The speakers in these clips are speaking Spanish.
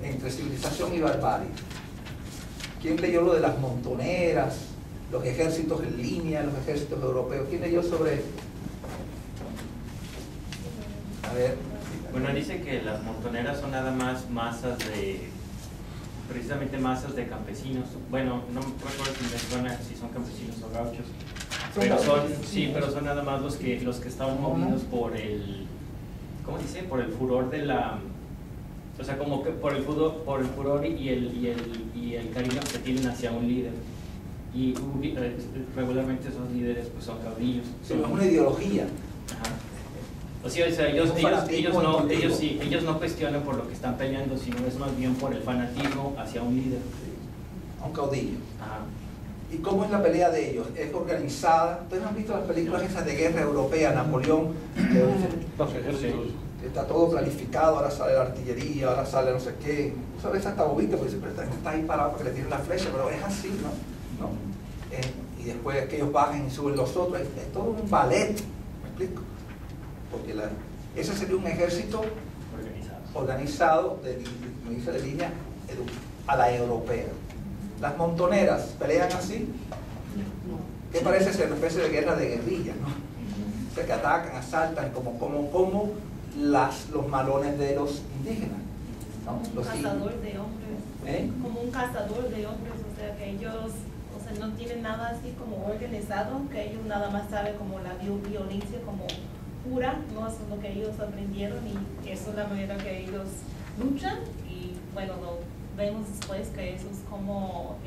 entre civilización y barbarie. ¿Quién leyó lo de las montoneras, los ejércitos en línea, los ejércitos europeos? ¿Quién leyó sobre esto? A ver. Bueno, dice que las montoneras son nada más masas precisamente masas de campesinos. Bueno, no me acuerdo si son campesinos o gauchos, pero pero son nada más los que estaban movidos por el, ¿cómo dice? Por el furor de la, o sea, como que por el furor y el cariño que tienen hacia un líder. Y regularmente esos líderes pues son caudillos. Es una ideología. Ajá. O sea, ellos no cuestionan por lo que están peleando, sino es más bien por el fanatismo hacia un líder. Sí. A un caudillo. Ajá. ¿Y cómo es la pelea de ellos? ¿Es organizada? ¿Ustedes han visto las películas esas de guerra europea, Napoleón? Los ejércitos. Está todo planificado, ahora sale la artillería, ahora sale no sé qué. Tú sabes hasta bobita, porque siempre está ahí parado para que le tiren la flecha, pero es así, ¿no? Y después que ellos bajen y suben los otros, es todo un ballet, ¿me explico? Porque ese sería un ejército organizado de línea a la europea. Las montoneras pelean así. ¿Qué parece ser una especie de guerra de guerrillas, ¿no? O sea, que atacan, asaltan como los malones de los indígenas, ¿no? Los cazador de hombres, como un cazador de hombres, o sea que ellos, o sea, no tienen nada así como organizado, que ellos nada más saben como la violencia como pura, no eso es lo que ellos aprendieron y eso es la manera que ellos luchan y bueno, lo vemos después que eso es como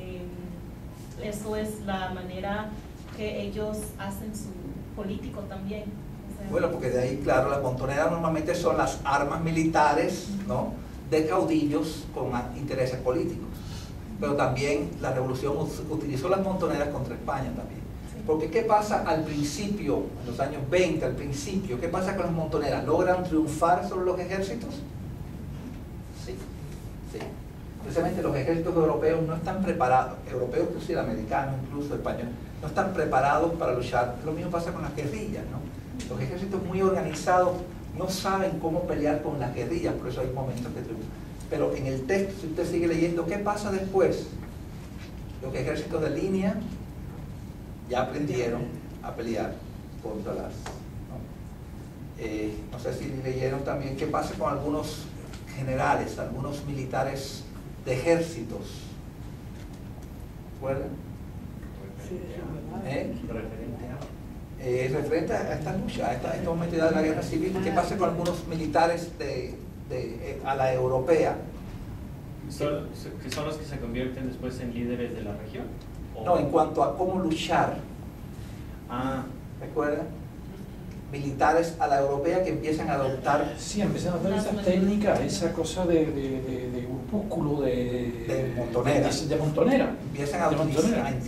eso es la manera que ellos hacen su político también. O sea, bueno, porque de ahí, claro, las montoneras normalmente son las armas militares, ¿no?, de caudillos con intereses políticos. Pero también la revolución utilizó las montoneras contra España también. Porque ¿qué pasa al principio, en los años 20, al principio? ¿Qué pasa con las montoneras? ¿Logran triunfar sobre los ejércitos? Sí, sí. Precisamente los ejércitos europeos no están preparados, europeos, inclusive americanos, incluso españoles, no están preparados para luchar. Lo mismo pasa con las guerrillas, ¿no? Los ejércitos muy organizados no saben cómo pelear con las guerrillas, por eso hay momentos que triunfan. Pero en el texto, si usted sigue leyendo, ¿qué pasa después? Los ejércitos de línea ya aprendieron a pelear contra las... No sé si leyeron también qué pasa con algunos generales, algunos militares de ejércitos. ¿Recuerdan? Referente a esta lucha, a esta momentidad de la guerra civil. ¿Qué pasa con algunos militares a la europea? ¿Que son los que se convierten después en líderes de la región? No, en cuanto a cómo luchar. ¿Recuerdan? Militares a la europea que empiezan a adoptar... Sí, empiezan a adoptar esa técnica, esa cosa de grupúsculo, de montonera. De montonera. Empiezan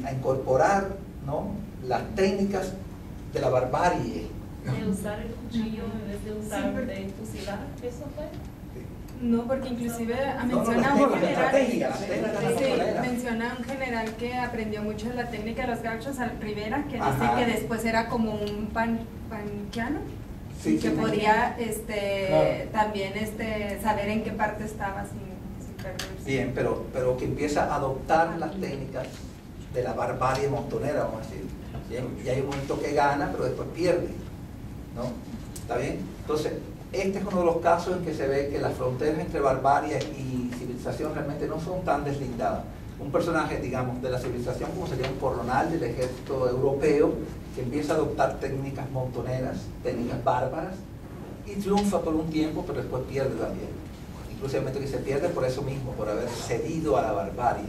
a incorporar, ¿no?, las técnicas de la barbarie. De usar el cuchillo en vez de usar de fusilar, ¿eso fue? No, porque inclusive menciona un general que aprendió mucho de la técnica de los gauchos, Rivera, que dice que después era como un panquiano, que podía también saber en qué parte estaba sin perderse. Bien, pero que empieza a adoptar las técnicas de la barbarie montonera, vamos a decir. Bien, y hay un momento que gana, pero después pierde, ¿no? ¿Está bien? Entonces, este es uno de los casos en que se ve que las fronteras entre barbarie y civilización realmente no son tan deslindadas. Un personaje, digamos, de la civilización, como sería un coronel del ejército europeo, que empieza a adoptar técnicas montoneras, técnicas bárbaras, y triunfa por un tiempo, pero después pierde también. Inclusive que se pierde por eso mismo, por haber cedido a la barbarie.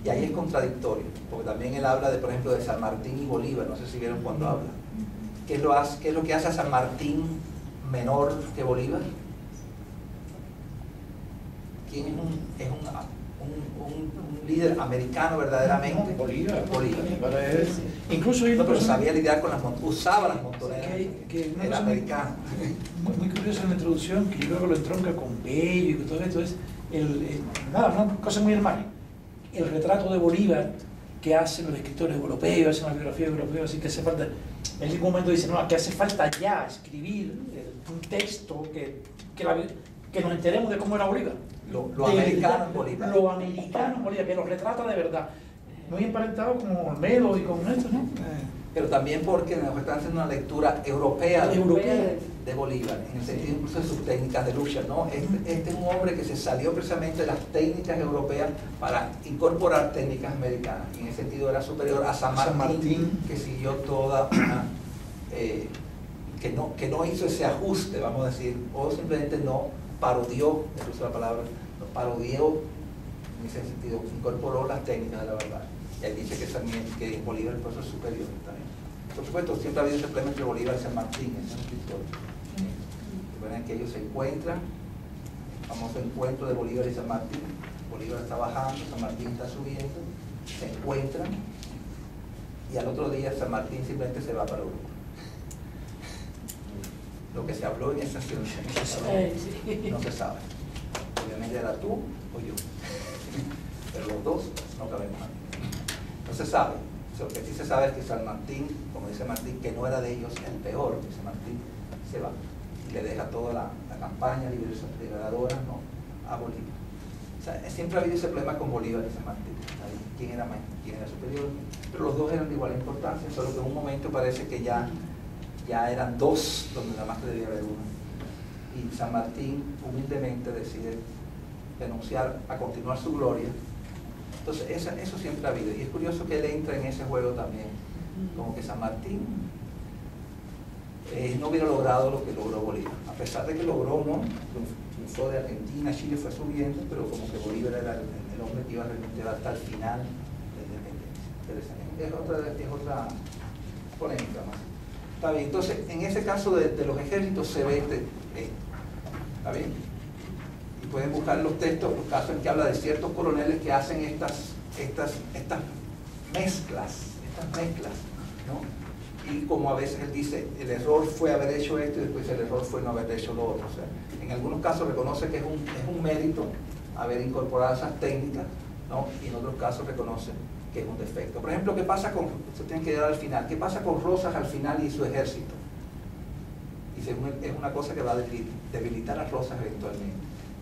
Y ahí es contradictorio, porque también él habla, por ejemplo, de San Martín y Bolívar, no sé si vieron cuando habla. ¿Qué es lo que hace a San Martín menor que Bolívar? ¿Quién es un líder americano verdaderamente? Bolívar. Incluso pero sabía lidiar con usaba las montoneras, era americano. Muy curioso en la introducción, que yo creo que lo entronca con Bello y con todo esto, es una cosa muy hermana. El retrato de Bolívar que hacen los escritores europeos, hacen la biografía europea, así que hace falta, en ningún momento dicen, no, que hace falta ya escribir un texto que que nos enteremos de cómo era Bolívar. Lo americano en Bolívar. Lo americano en Bolívar, que lo retrata de verdad. Muy emparentado con Olmedo y con esto, ¿no? Pero también porque nos están haciendo una lectura europea de Bolívar, en el sentido incluso de sus técnicas de lucha, ¿no? Este es un hombre que se salió precisamente de las técnicas europeas para incorporar técnicas americanas. En ese sentido era superior a San Martín, que siguió toda una... que no hizo ese ajuste, vamos a decir, o simplemente no parodió, incluso la palabra, no parodió, en ese sentido, incorporó las técnicas de la verdad. Y ahí dice que Bolívar es el superior también. Por supuesto, siempre ha habido ese problema entre Bolívar y San Martín, es un escritor. Recuerden que ellos se encuentran, el famoso encuentro de Bolívar y San Martín. Bolívar está bajando, San Martín está subiendo, se encuentran, y al otro día San Martín simplemente se va para Europa. Lo que se habló en esa sesión no se sabe. Obviamente era tú o yo, pero los dos no cabemos aquí. No se sabe. Lo que sí se sabe es que San Martín, como dice Martín, que no era de ellos el peor, dice Martín, se va y le deja toda la campaña liberadora, ¿no?, a Bolívar. O sea, siempre ha habido ese problema con Bolívar y San Martín, quién era superior, pero los dos eran de igual importancia, solo que en un momento parece que ya eran dos donde nada más que debía haber uno. Y San Martín humildemente decide renunciar a continuar su gloria. Entonces eso siempre ha habido, y es curioso que él entra en ese juego también, como que San Martín no hubiera logrado lo que logró Bolívar, a pesar de que logró, ¿no?, triunfó de Argentina, Chile fue subiendo, pero como que Bolívar era el hombre que iba a renunciar hasta el final de la independencia. Es otra polémica más. Está bien, entonces en ese caso de los ejércitos se ve ¿está bien? Y pueden buscar los textos, los casos en que habla de ciertos coroneles que hacen estas mezclas, ¿no? Y como a veces él dice, el error fue haber hecho esto y después el error fue no haber hecho lo otro. O sea, en algunos casos reconoce que es un mérito haber incorporado esas técnicas, ¿no? Y en otros casos reconoce que es un defecto. Por ejemplo, ¿qué pasa con, se tiene que dar al final, qué pasa con Rosas al final y su ejército? Dice, es una cosa que va a debilitar a Rosas eventualmente.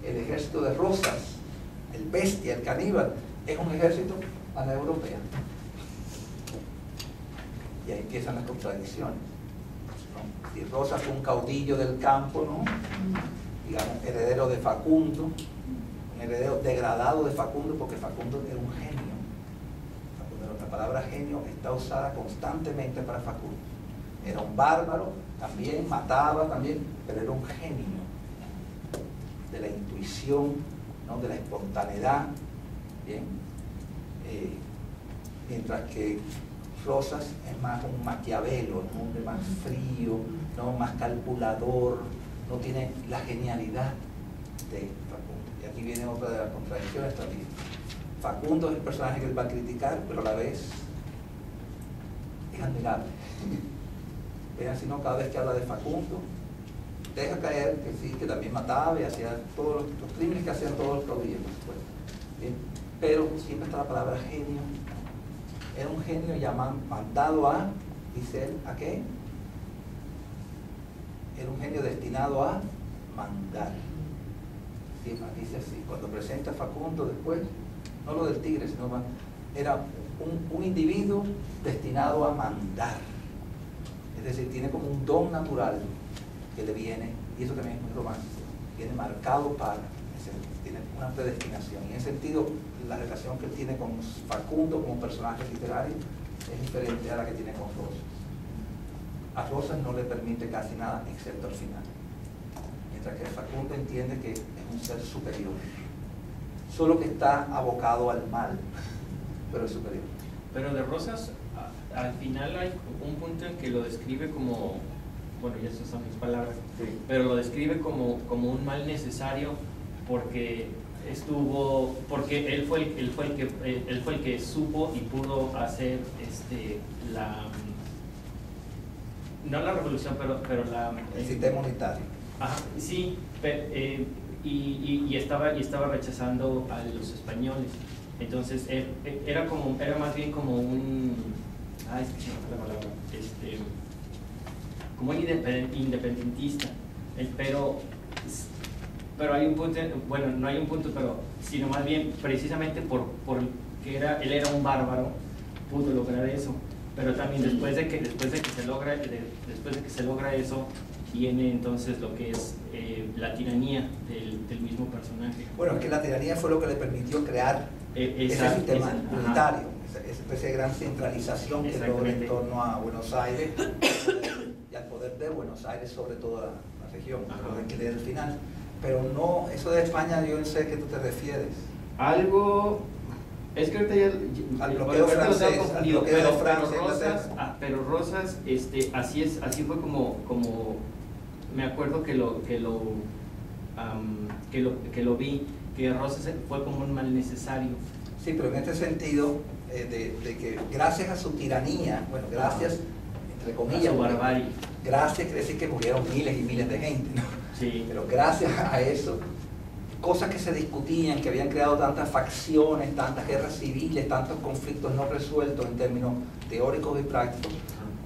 El ejército de Rosas, el bestia, el caníbal, es un ejército a la europea. Y ahí empiezan las contradicciones, ¿no? Si Rosas fue un caudillo del campo, ¿no?, digamos, heredero de Facundo, un heredero degradado de Facundo, porque Facundo era un genio. La palabra genio está usada constantemente para Facundo. Era un bárbaro, también mataba, también, pero era un genio de la intuición, ¿no?, de la espontaneidad, ¿bien? Mientras que Rosas es más un Maquiavelo, un hombre más frío, ¿no?, más calculador, no tiene la genialidad de Facundo. Y aquí viene otra de las contradicciones también. Facundo es el personaje que él va a criticar, pero a la vez es admirable. Vean, si no, cada vez que habla de Facundo, deja caer que sí, que también mataba y hacía todos los crímenes que hacían todos los caudillos, por supuesto. Bien, pero siempre está la palabra genio. Era un genio mandado a, dice él, ¿a qué? Era un genio destinado a mandar. Sí, dice así, cuando presenta a Facundo después, no lo del tigre, sino más, era un individuo destinado a mandar. Es decir, tiene como un don natural que le viene, y eso también es muy romántico, viene marcado para, tiene una predestinación. Y en ese sentido, la relación que él tiene con Facundo como personaje literario es diferente a la que tiene con Rosas. A Rosas no le permite casi nada excepto al final, mientras que Facundo entiende que es un ser superior, solo que está abocado al mal, pero es superior. Pero de Rosas, al final hay un punto en que lo describe como, bueno, ya esas son mis palabras, sí, pero lo describe como un mal necesario porque él fue el que supo y pudo hacer no la revolución, pero el sistema unitario. Ajá, sí, y estaba rechazando a los españoles. Entonces era más bien como un como un independentista, pero Pero hay un punto, bueno, no hay un punto, pero sino más bien precisamente por que él era un bárbaro, pudo lograr eso. Pero también después de que se logra eso, viene entonces lo que es la tiranía del mismo personaje. Bueno, es que la tiranía fue lo que le permitió crear ese sistema unitario, esa especie de gran centralización que logra en torno a Buenos Aires y al poder de Buenos Aires sobre toda la región, que le dé el final. Pero no, eso de España yo no sé a qué tú te refieres. Algo... Es que ahorita ya... Al bloqueo francés, pero Rosas, así fue como me acuerdo que lo vi, que Rosas fue como un mal necesario. Sí, pero en este sentido, de que gracias a su tiranía, bueno, gracias, entre comillas, a su barbarie. Gracias quiere decir que murieron miles y miles de gente, ¿no? Sí. Pero gracias a eso, cosas que se discutían, que habían creado tantas facciones, tantas guerras civiles, tantos conflictos no resueltos en términos teóricos y prácticos,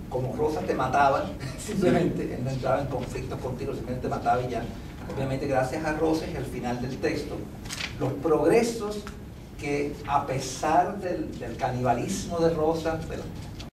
como Rosas te mataban, simplemente, él no entraba en conflictos contigo, simplemente te mataba y ya. Obviamente gracias a Rosas y al final del texto, los progresos que a pesar del canibalismo de Rosas,